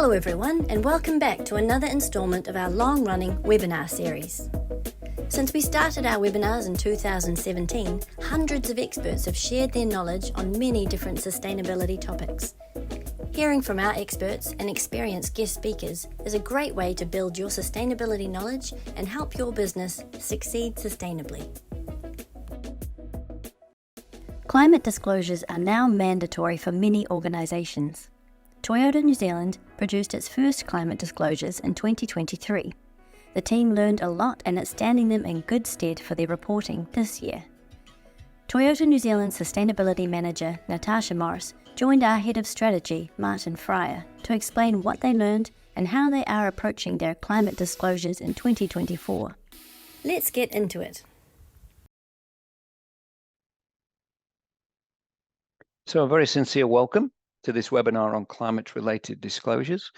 Hello everyone, and welcome back to another instalment of our long-running webinar series. Since we started our webinars in 2017, hundreds of experts have shared their knowledge on many different sustainability topics. Hearing from our experts and experienced guest speakers is a great way to build your sustainability knowledge and help your business succeed sustainably. Climate disclosures are now mandatory for many organisations. Toyota New Zealand produced its first climate disclosures in 2023. The team learned a lot and it's standing them in good stead for their reporting this year. Toyota New Zealand Sustainability Manager Natasha Morris joined our Head of Strategy, Martin Fryer, to explain what they learned and how they are approaching their climate disclosures in 2024. Let's get into it. So a very sincere welcome to this webinar on climate-related disclosures.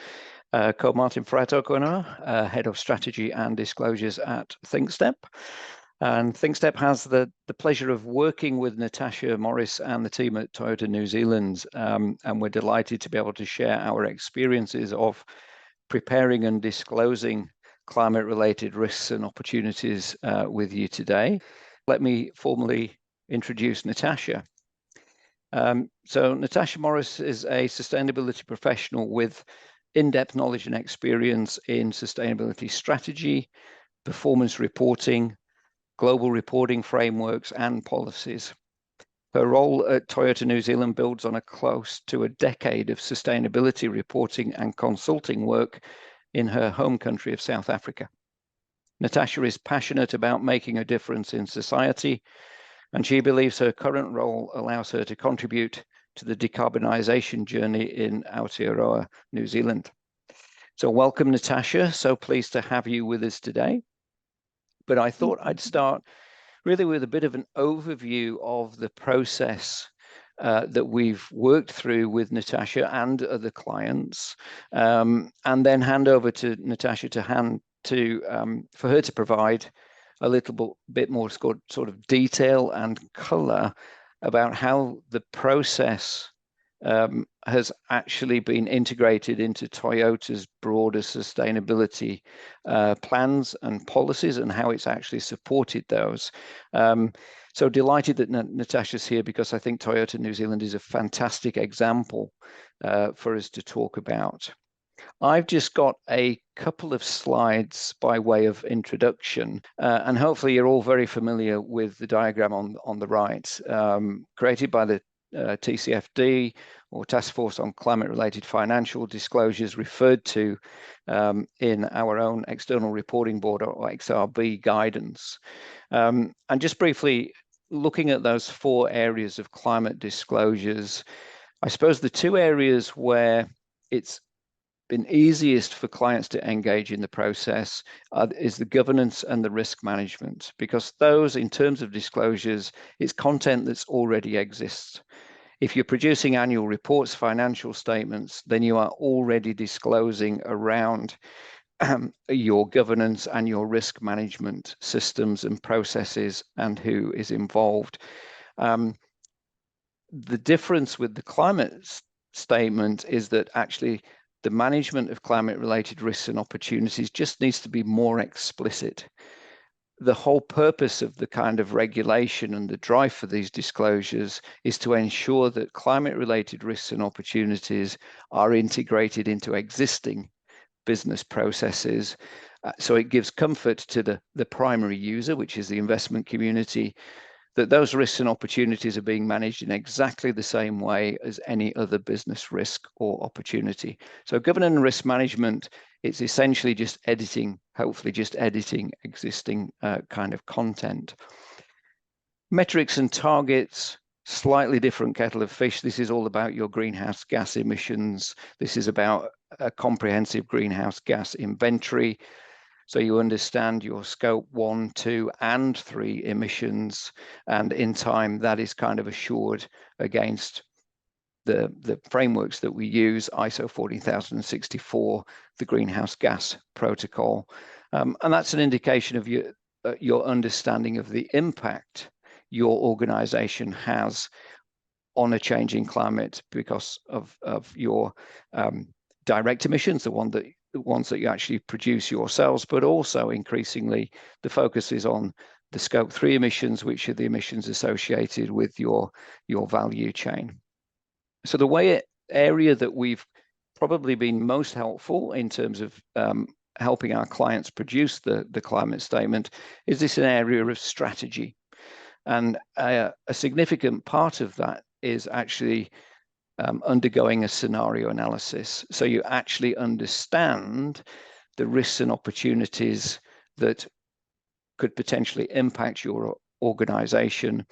Ko Martin Fryer tōku Head of Strategy and Disclosures at ThinkStep. And ThinkStep has the pleasure of working with Natasha Morris and the team at Toyota New Zealand. And we're delighted to be able to share our experiences of preparing and disclosing climate-related risks and opportunities with you today. Let me formally introduce Natasha. So Natasha Morris is a sustainability professional with in-depth knowledge and experience in sustainability strategy, performance reporting, global reporting frameworks, and policies. Her role at Toyota New Zealand builds on close to a decade of sustainability reporting and consulting work in her home country of South Africa. Natasha is passionate about making a difference in society, and she believes her current role allows her to contribute to the decarbonisation journey in Aotearoa, New Zealand. So welcome, Natasha. So pleased to have you with us today. But I thought I'd start really with a bit of an overview of the process that we've worked through with Natasha and other clients, and then hand over to Natasha for her to provide a little bit more sort of detail and colour about how the process has actually been integrated into Toyota's broader sustainability plans and policies and how it's actually supported those. So delighted that Natasha's here because I think Toyota New Zealand is a fantastic example for us to talk about. I've just got a couple of slides by way of introduction, and hopefully you're all very familiar with the diagram on the right, created by the TCFD, or Task Force on Climate-Related Financial Disclosures, referred to in our own External Reporting Board, or XRB guidance. And just briefly looking at those four areas of climate disclosures, I suppose the two areas where it's been easiest for clients to engage in the process is the governance and the risk management, because those, in terms of disclosures, it's content that's already exists. If you're producing annual reports, financial statements, then you are already disclosing around your governance and your risk management systems and processes and who is involved. The difference with the climate statement is that actually the management of climate-related risks and opportunities just needs to be more explicit. The whole purpose of the kind of regulation and the drive for these disclosures is to ensure that climate-related risks and opportunities are integrated into existing business processes. So it gives comfort to the primary user, which is the investment community, that those risks and opportunities are being managed in exactly the same way as any other business risk or opportunity. So governance and risk management, it's essentially just editing, hopefully just editing existing kind of content. Metrics and targets, slightly different kettle of fish. This is all about your greenhouse gas emissions. This is about a comprehensive greenhouse gas inventory. So you understand your scope 1, 2, and 3 emissions, and in time that is kind of assured against the frameworks that we use, ISO 14064, the Greenhouse Gas Protocol, and that's an indication of your understanding of the impact your organization has on a changing climate because of your direct emissions, the ones that you actually produce yourselves, but also increasingly the focus is on the scope 3 emissions, which are the emissions associated with your value chain. So the area that we've probably been most helpful in terms of helping our clients produce the climate statement is this an area of strategy. And a significant part of that is actually undergoing a scenario analysis. So you actually understand the risks and opportunities that could potentially impact your organization,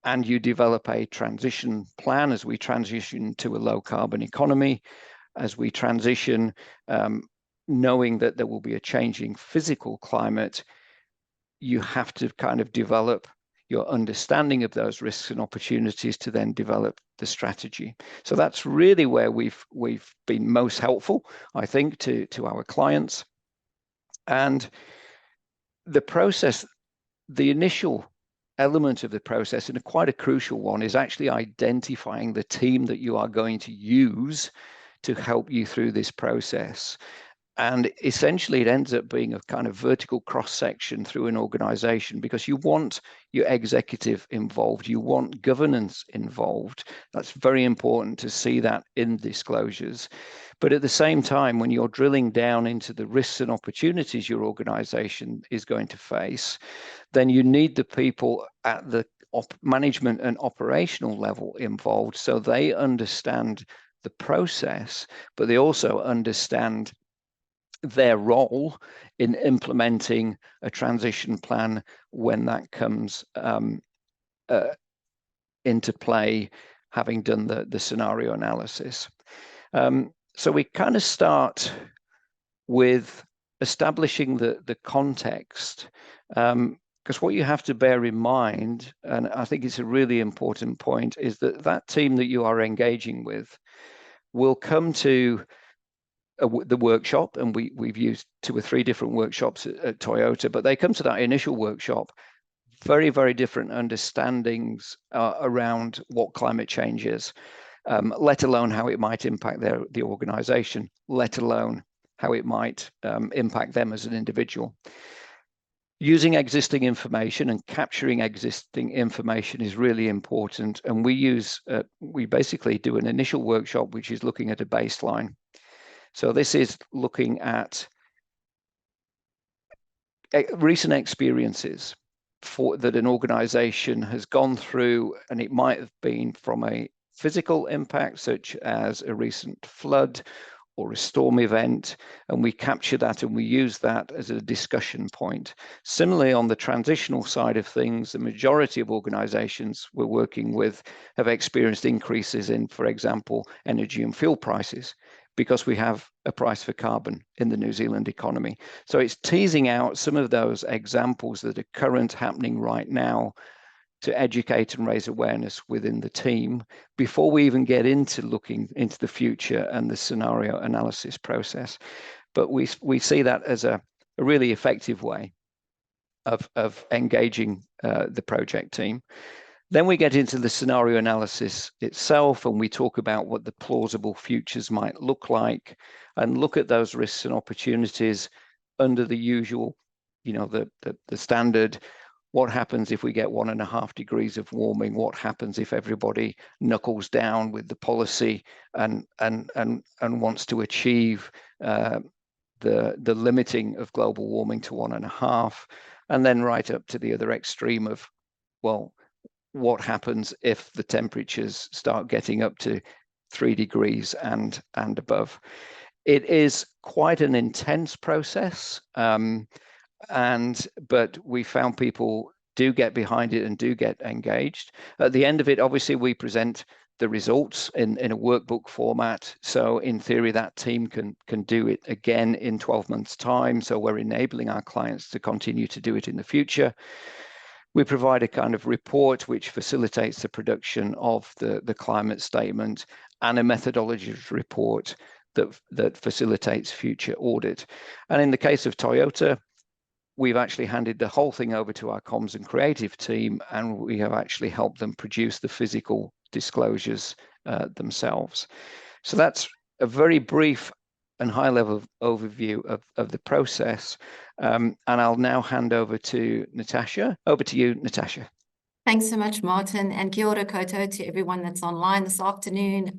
and you develop a transition plan as we transition to a low carbon economy, as we transition, knowing that there will be a changing physical climate. You have to kind of develop your understanding of those risks and opportunities to then develop the strategy. So that's really where we've been most helpful, I think, to our clients. And the process, the initial element of the process, and quite a crucial one, is actually identifying the team that you are going to use to help you through this process. And essentially, it ends up being a kind of vertical cross-section through an organization, because you want your executive involved, you want governance involved. That's very important to see that in disclosures. But at the same time, when you're drilling down into the risks and opportunities your organization is going to face, then you need the people at the management and operational level involved, so they understand the process, but they also understand their role in implementing a transition plan when that comes into play, having done the scenario analysis. So we kind of start with establishing the context, because what you have to bear in mind, and I think it's a really important point, is that that team that you are engaging with will come to the workshop, and we've used 2 or 3 different workshops at Toyota, but they come to that initial workshop very, very different understandings around what climate change is, let alone how it might impact the organization, let alone how it might impact them as an individual. Using existing information and capturing existing information is really important, and we basically do an initial workshop which is looking at a baseline. So this is looking at recent experiences that an organization has gone through, and it might have been from a physical impact, such as a recent flood or a storm event, and we capture that and we use that as a discussion point. Similarly, on the transitional side of things, the majority of organizations we're working with have experienced increases in, for example, energy and fuel prices, because we have a price for carbon in the New Zealand economy. So it's teasing out some of those examples that are happening right now to educate and raise awareness within the team before we even get into looking into the future and the scenario analysis process. But we see that as a really effective way of engaging the project team. Then we get into the scenario analysis itself, and we talk about what the plausible futures might look like, and look at those risks and opportunities under the usual, the standard. What happens if we get 1.5 degrees of warming? What happens if everybody knuckles down with the policy and wants to achieve the limiting of global warming to 1.5? And then right up to the other extreme of, well, what happens if the temperatures start getting up to 3 degrees and above? It is quite an intense process, but we found people do get behind it and do get engaged. At the end of it, obviously, we present the results in a workbook format. So in theory, that team can do it again in 12 months' time. So we're enabling our clients to continue to do it in the future. We provide a kind of report which facilitates the production of the climate statement, and a methodology report that facilitates future audit. And in the case of Toyota, we've actually handed the whole thing over to our comms and creative team, and we have actually helped them produce the physical disclosures themselves. So that's a very brief and high-level overview of the process. And I'll now hand over to Natasha. Over to you, Natasha. Thanks so much, Martin, and kia ora koutou to everyone that's online this afternoon.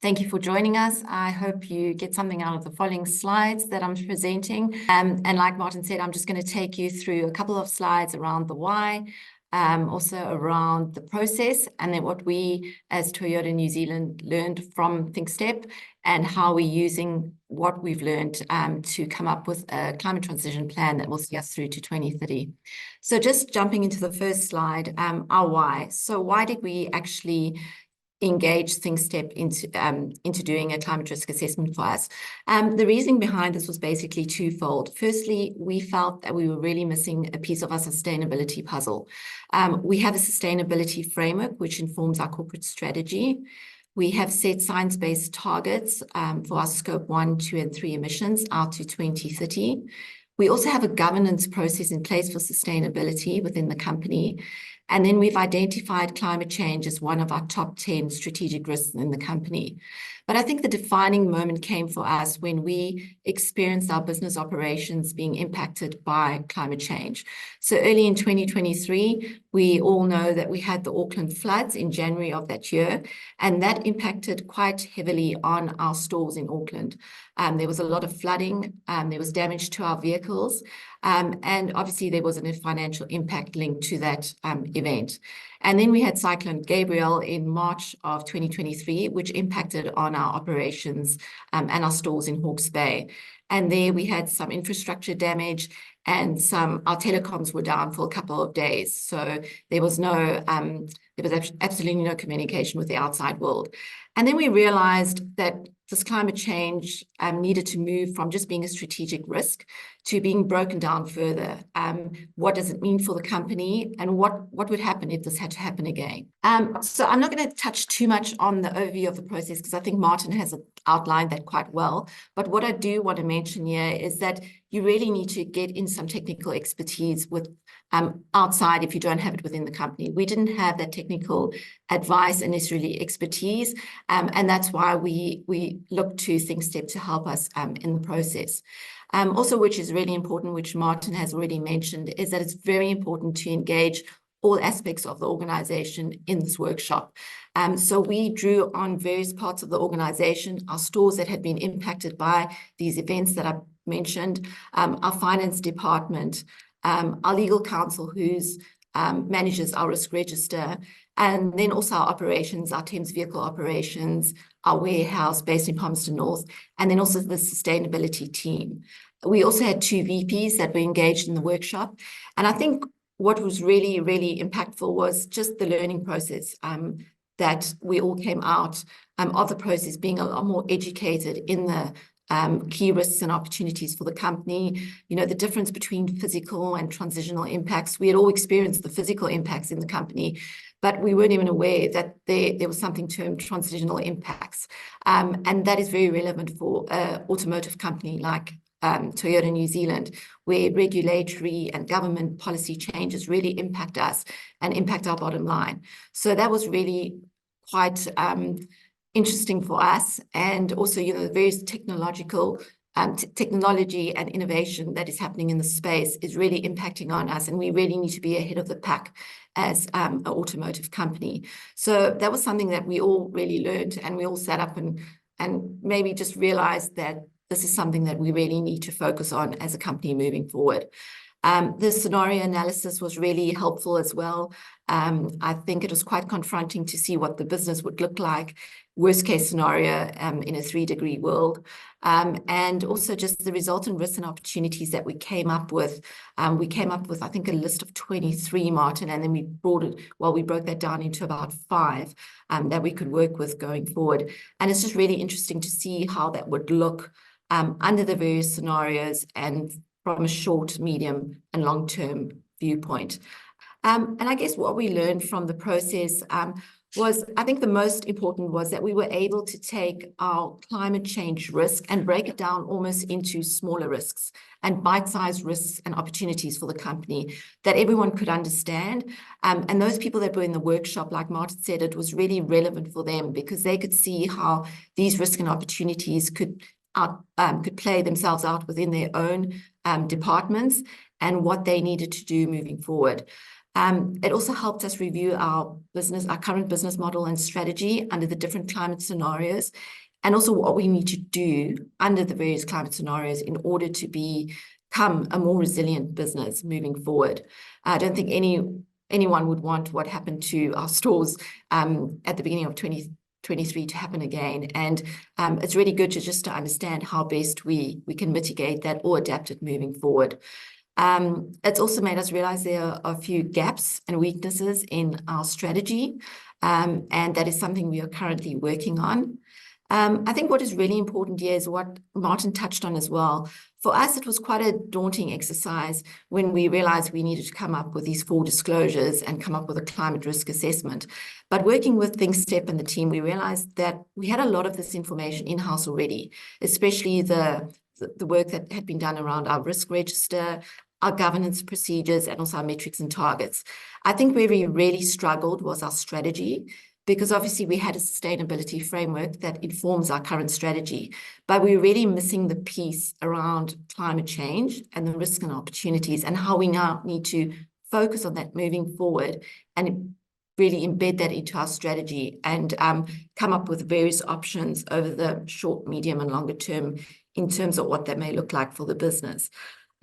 Thank you for joining us. I hope you get something out of the following slides that I'm presenting. And like Martin said, I'm just going to take you through a couple of slides around the why, also around the process, and then what we as Toyota New Zealand learned from thinkstep, and how we're using what we've learned to come up with a climate transition plan that will see us through to 2030. So just jumping into the first slide, our why. So why did we actually engage thinkstep into doing a climate risk assessment for us? The reasoning behind this was basically twofold. Firstly, we felt that we were really missing a piece of our sustainability puzzle. We have a sustainability framework which informs our corporate strategy. We have set science-based targets for our scope 1, 2, and 3 emissions out to 2030. We also have a governance process in place for sustainability within the company. And then we've identified climate change as one of our top 10 strategic risks in the company. But I think the defining moment came for us when we experienced our business operations being impacted by climate change. So early in 2023, we all know that we had the Auckland floods in January of that year, and that impacted quite heavily on our stores in Auckland. There was a lot of flooding, there was damage to our vehicles, and obviously there was a financial impact linked to that event. And then we had Cyclone Gabrielle in March of 2023, which impacted on our operations and our stores in Hawke's Bay. And there we had some infrastructure damage, and our telecoms were down for a couple of days. So there was absolutely no communication with the outside world. And then we realized that this climate change needed to move from just being a strategic risk to being broken down further. What does it mean for the company, and what would happen if this had to happen again? So I'm not going to touch too much on the overview of the process because I think Martin has outlined that quite well. But what I do want to mention here is that you really need to get in some technical expertise with outside if you don't have it within the company. We didn't have that technical advice and necessarily expertise, and that's why we look to thinkstep to help us in the process. Also, which is really important, which Martin has already mentioned, is that it's very important to engage all aspects of the organization in this workshop. So we drew on various parts of the organization, our stores that had been impacted by these events that I mentioned, our finance department, our legal counsel who's manages our risk register, and then also our operations, our Thames vehicle operations, our warehouse based in Palmerston North, and then also the sustainability team. We also had 2 VPs that were engaged in the workshop. And I think what was really, really impactful was just the learning process, that we all came out of the process being a lot more educated in the key risks and opportunities for the company, the difference between physical and transitional impacts. We had all experienced the physical impacts in the company, but we weren't even aware that there was something termed transitional impacts. And that is very relevant for an automotive company like Toyota New Zealand, where regulatory and government policy changes really impact us and impact our bottom line. So that was really quite interesting for us, and also the various technology and innovation that is happening in the space is really impacting on us, and we really need to be ahead of the pack as an automotive company. So that was something that we all really learned, and we all sat up and maybe just realized that this is something that we really need to focus on as a company moving forward. The scenario analysis was really helpful as well. I think it was quite confronting to see what the business would look like, worst case scenario in a 3-degree world. And also just the resultant risks and opportunities that we came up with. We came up with, I think, a list of 23, Martin, and then we broke that down into about 5 that we could work with going forward. And it's just really interesting to see how that would look under the various scenarios and from a short, medium, and long-term viewpoint. And I guess what we learned from the process was, I think the most important was that we were able to take our climate change risk and break it down almost into smaller risks and bite-sized risks and opportunities for the company that everyone could understand. And those people that were in the workshop, like Martin said, it was really relevant for them because they could see how these risks and opportunities could play themselves out within their own departments and what they needed to do moving forward. It also helped us review our current business model and strategy under the different climate scenarios, and also what we need to do under the various climate scenarios in order to become a more resilient business moving forward. I don't think anyone would want what happened to our stores at the beginning of 2023 to happen again. And it's really good to understand how best we can mitigate that or adapt it moving forward. It's also made us realize there are a few gaps and weaknesses in our strategy, and that is something we are currently working on. I think what is really important here is what Martin touched on as well. For us, it was quite a daunting exercise when we realized we needed to come up with these 4 disclosures and come up with a climate risk assessment. But working with thinkstep and the team, we realized that we had a lot of this information in-house already, especially the work that had been done around our risk register, our governance procedures, and also our metrics and targets. I think where we really struggled was our strategy, because obviously we had a sustainability framework that informs our current strategy, but we're really missing the piece around climate change and the risks and opportunities and how we now need to focus on that moving forward and really embed that into our strategy and come up with various options over the short, medium, and longer term in terms of what that may look like for the business.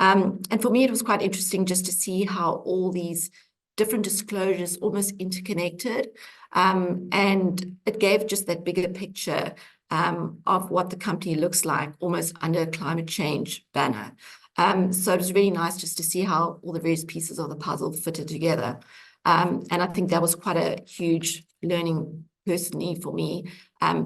And for me, it was quite interesting just to see how all these different disclosures almost interconnected, and it gave just that bigger picture of what the company looks like almost under a climate change banner. So it was really nice just to see how all the various pieces of the puzzle fitted together. And I think that was quite a huge learning personally for me,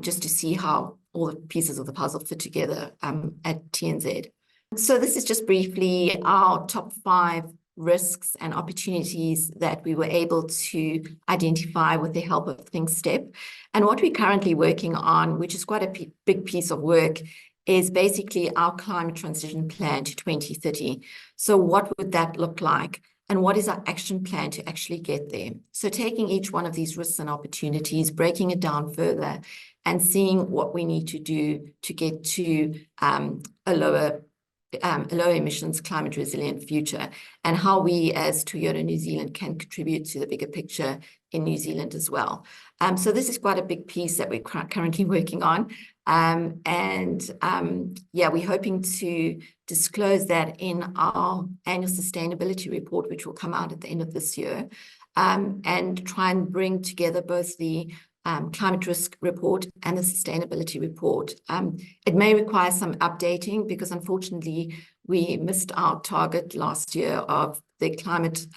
just to see how all the pieces of the puzzle fit together at TNZ. So this is just briefly our top 5 risks and opportunities that we were able to identify with the help of thinkstep. And what we're currently working on, which is quite a big piece of work, is basically our climate transition plan to 2030. So what would that look like? And what is our action plan to actually get there? So taking each one of these risks and opportunities, breaking it down further, and seeing what we need to do to get to a lower emissions, climate resilient future, and how we as Toyota New Zealand can contribute to the bigger picture in New Zealand as well. So this is quite a big piece that we're currently working on. Yeah, we're hoping to disclose that in our annual sustainability report, which will come out at the end of this year, and try and bring together both the climate risk report and the sustainability report. It may require some updating because unfortunately we missed our target last year of the climate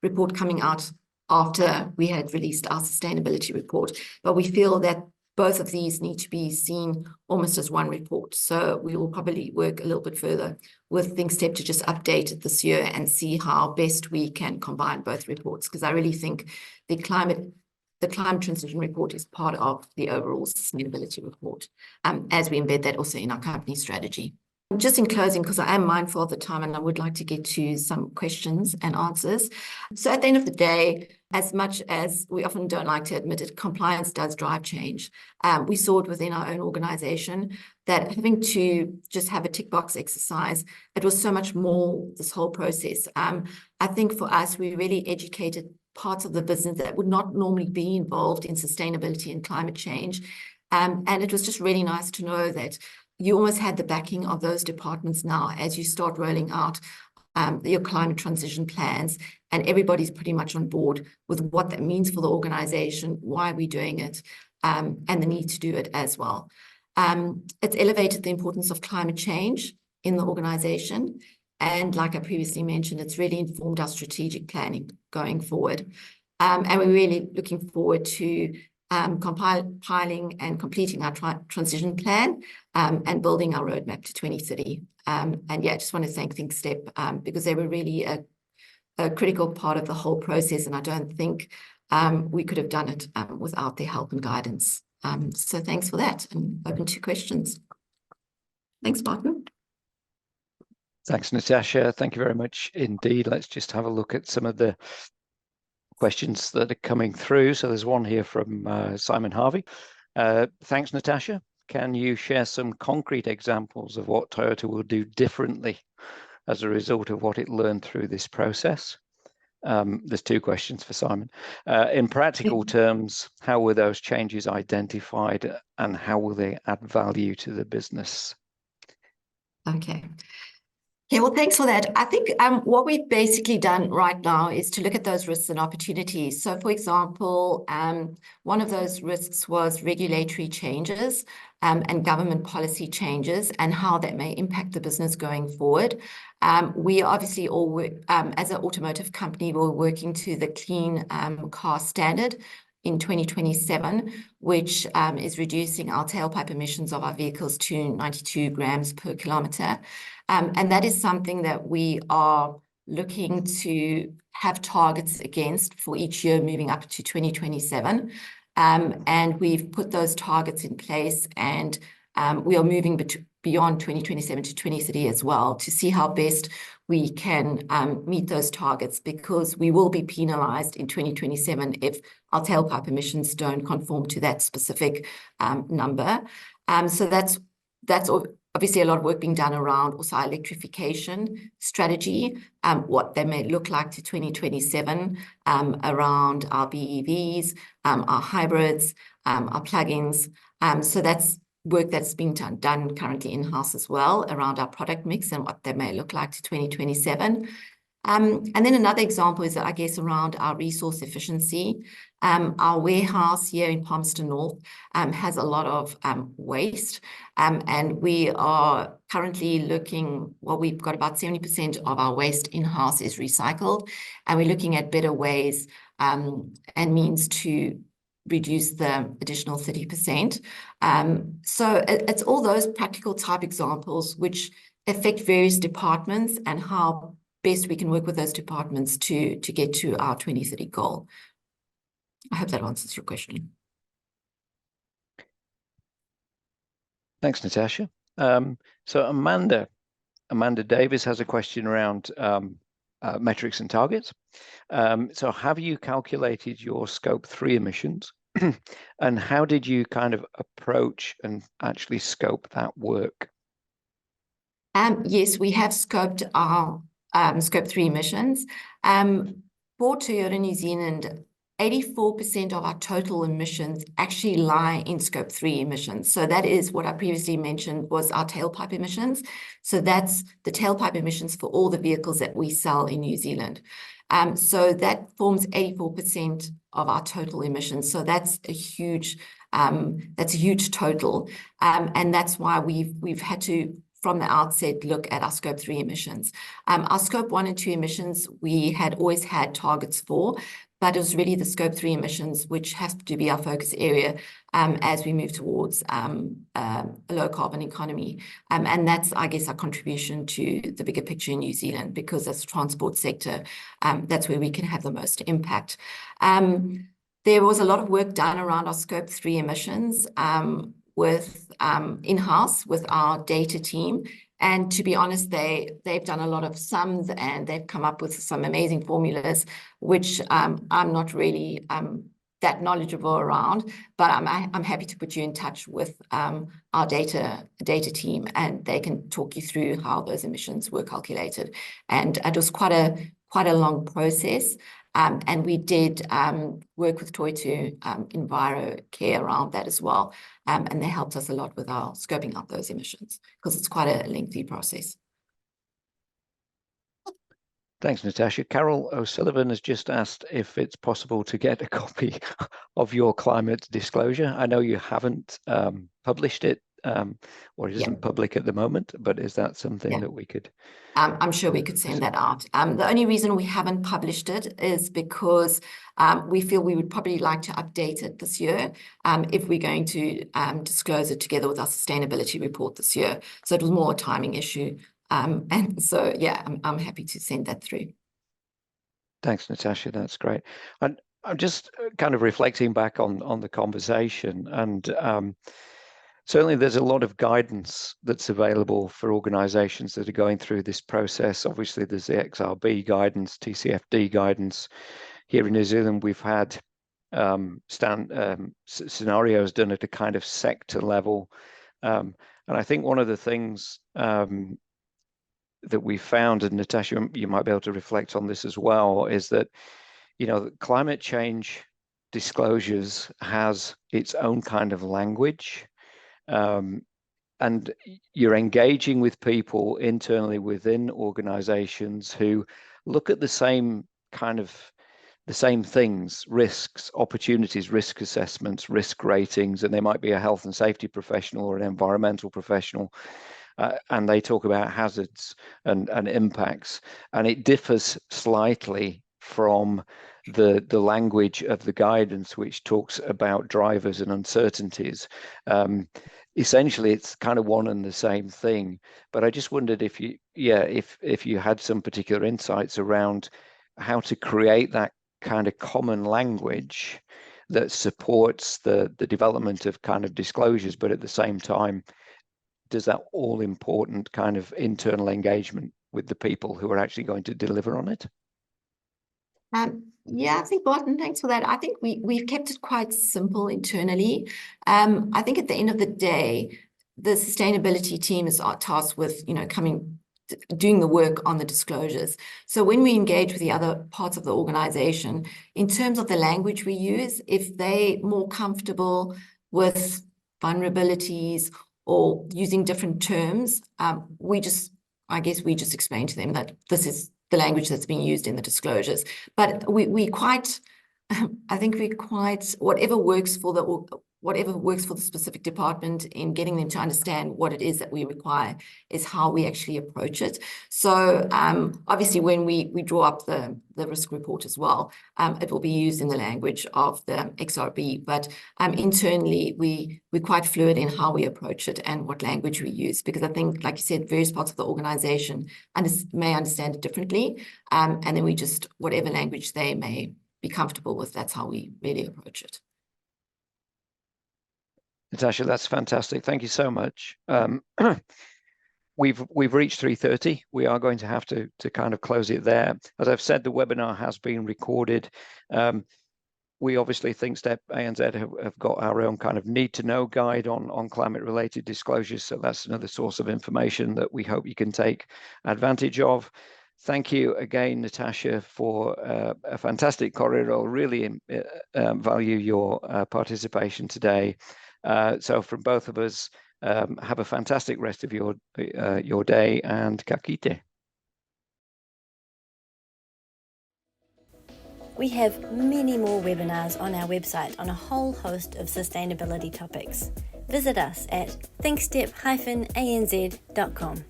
report coming out after we had released our sustainability report. But we feel that both of these need to be seen almost as one report. So we will probably work a little bit further with thinkstep to just update it this year and see how best we can combine both reports, because I really think the climate transition report is part of the overall sustainability report, as we embed that also in our company strategy. Just in closing, because I am mindful of the time and I would like to get to some questions and answers. So at the end of the day, as much as we often don't like to admit it, compliance does drive change. We saw it within our own organization that having to just have a tick box exercise, it was so much more this whole process. I think for us, we really educated parts of the business that would not normally be involved in sustainability and climate change. And it was just really nice to know that you almost had the backing of those departments now as you start rolling out your climate transition plans, and everybody's pretty much on board with what that means for the organization, why we're doing it, and the need to do it as well. It's elevated the importance of climate change in the organization. And like I previously mentioned, it's really informed our strategic planning going forward. And we're really looking forward to compiling and completing our transition plan and building our roadmap to 2030. And yeah, I just want to thank thinkstep because they were really a critical part of the whole process. And I don't think we could have done it without their help and guidance. So thanks for that, and open to questions. Thanks, Martin. Thanks, Natasha. Thank you very much indeed. Let's just have a look at some of the questions that are coming through. So there's one here from Simon Harvey. Thanks, Natasha. Can you share some concrete examples of what Toyota will do differently as a result of what it learned through this process? There's two questions for Simon. In practical terms, how were those changes identified and how will they add value to the business? Okay. Okay, well, thanks for that. I think what we've basically done right now is to look at those risks and opportunities. So, for example, one of those risks was regulatory changes and government policy changes and how that may impact the business going forward. We obviously all work, as an automotive company, we're working to the Clean Car Standard in 2027, which is reducing our tailpipe emissions of our vehicles to 92 grams per kilometre. And that is something that we are looking to have targets against for each year moving up to 2027. And we've put those targets in place, and we are moving beyond 2027 to 2030 as well to see how best we can meet those targets, because we will be penalised in 2027 if our tailpipe emissions don't conform to that specific number. So that's obviously a lot of work being done around also our electrification strategy, what they may look like to 2027, around our BEVs, our hybrids, our plugins. So that's work that's being done currently in-house as well around our product mix and what they may look like to 2027. And then another example is, I guess, around our resource efficiency. Our warehouse here in Palmerston North has a lot of waste, and we are currently looking, well, we've got about 70% of our waste in-house is recycled, and we're looking at better ways and means to reduce the additional 30%. So it's all those practical type examples which affect various departments and how best we can work with those departments to get to our 2030 goal. I hope that answers your question. Thanks, Natasha. So Amanda Davis has a question around metrics and targets. So have you calculated your scope 3 emissions and how did you kind of approach and actually scope that work? Yes, we have scoped our scope 3 emissions. For Toyota New Zealand, 84% of our total emissions actually lie in scope 3 emissions. So that is what I previously mentioned was our tailpipe emissions. So that's the tailpipe emissions for all the vehicles that we sell in New Zealand. So that forms 84% of our total emissions. So that's a huge total. And that's why we've had to, from the outset, look at our scope 3 emissions. Our scope 1 and 2 emissions, we had always had targets for, but it was really the scope 3 emissions which has to be our focus area as we move towards a low carbon economy. And that's, I guess, our contribution to the bigger picture in New Zealand, because as a transport sector, that's where we can have the most impact. There was a lot of work done around our scope 3 emissions with in-house with our data team. And to be honest, they've done a lot of sums and they've come up with some amazing formulas, which I'm not really that knowledgeable around, but I'm happy to put you in touch with our data team, and they can talk you through how those emissions were calculated. And it was quite a long process. And we did work with Toyota EnviroCare around that as well. And they helped us a lot with our scoping out those emissions, because it's quite a lengthy process. Thanks, Natasha. Carol O'Sullivan has just asked if it's possible to get a copy of your climate disclosure. I know you haven't published it, or it isn't public at the moment, but is that something that we could? I'm sure we could send that out. The only reason we haven't published it is because we feel we would probably like to update it this year if we're going to disclose it together with our sustainability report this year. So it was more a timing issue. And so, yeah, I'm happy to send that through. Thanks, Natasha. That's great. And I'm just kind of reflecting back on the conversation, and certainly there's a lot of guidance that's available for organizations that are going through this process. Obviously, there's the XRB guidance, TCFD guidance. Here in New Zealand, we've had scenarios done at a kind of sector level. And I think one of the things that we found, and Natasha, you might be able to reflect on this as well, is that, climate change disclosures has its own kind of language. And you're engaging with people internally within organizations who look at the same things: risks, opportunities, risk assessments, risk ratings, and they might be a health and safety professional or an environmental professional. And they talk about hazards and impacts, and it differs slightly from the language of the guidance, which talks about drivers and uncertainties. Essentially, it's kind of one and the same thing. But I just wondered if you had some particular insights around how to create that kind of common language that supports the development of kind of disclosures, but at the same time does that all important kind of internal engagement with the people who are actually going to deliver on it? Yeah, I think, Martin, thanks for that. I think we've kept it quite simple internally. I think at the end of the day, the sustainability team is tasked with, doing the work on the disclosures. So when we engage with the other parts of the organization, in terms of the language we use, if they're more comfortable with vulnerabilities or using different terms, we just explain to them that this is the language that's being used in the disclosures. But whatever works for the specific department in getting them to understand what it is that we require is how we actually approach it. So obviously when we draw up the risk report as well, it will be used in the language of the XRB, but internally we're quite fluid in how we approach it and what language we use, because I think, like you said, various parts of the organization may understand it differently, and then we just, whatever language they may be comfortable with, that's how we really approach it. Natasha, that's fantastic. Thank you so much. We've reached 3:30. We are going to have to kind of close it there. As I've said, the webinar has been recorded. We obviously thinkstep-anz have got our own kind of need-to-know guide on climate-related disclosures, so that's another source of information that we hope you can take advantage of. Thank you again, Natasha, for a fantastic corridor. Really value your participation today. So from both of us, have a fantastic rest of your day, and ka kite. We have many more webinars on our website on a whole host of sustainability topics. Visit us at thinkstep-anz.com.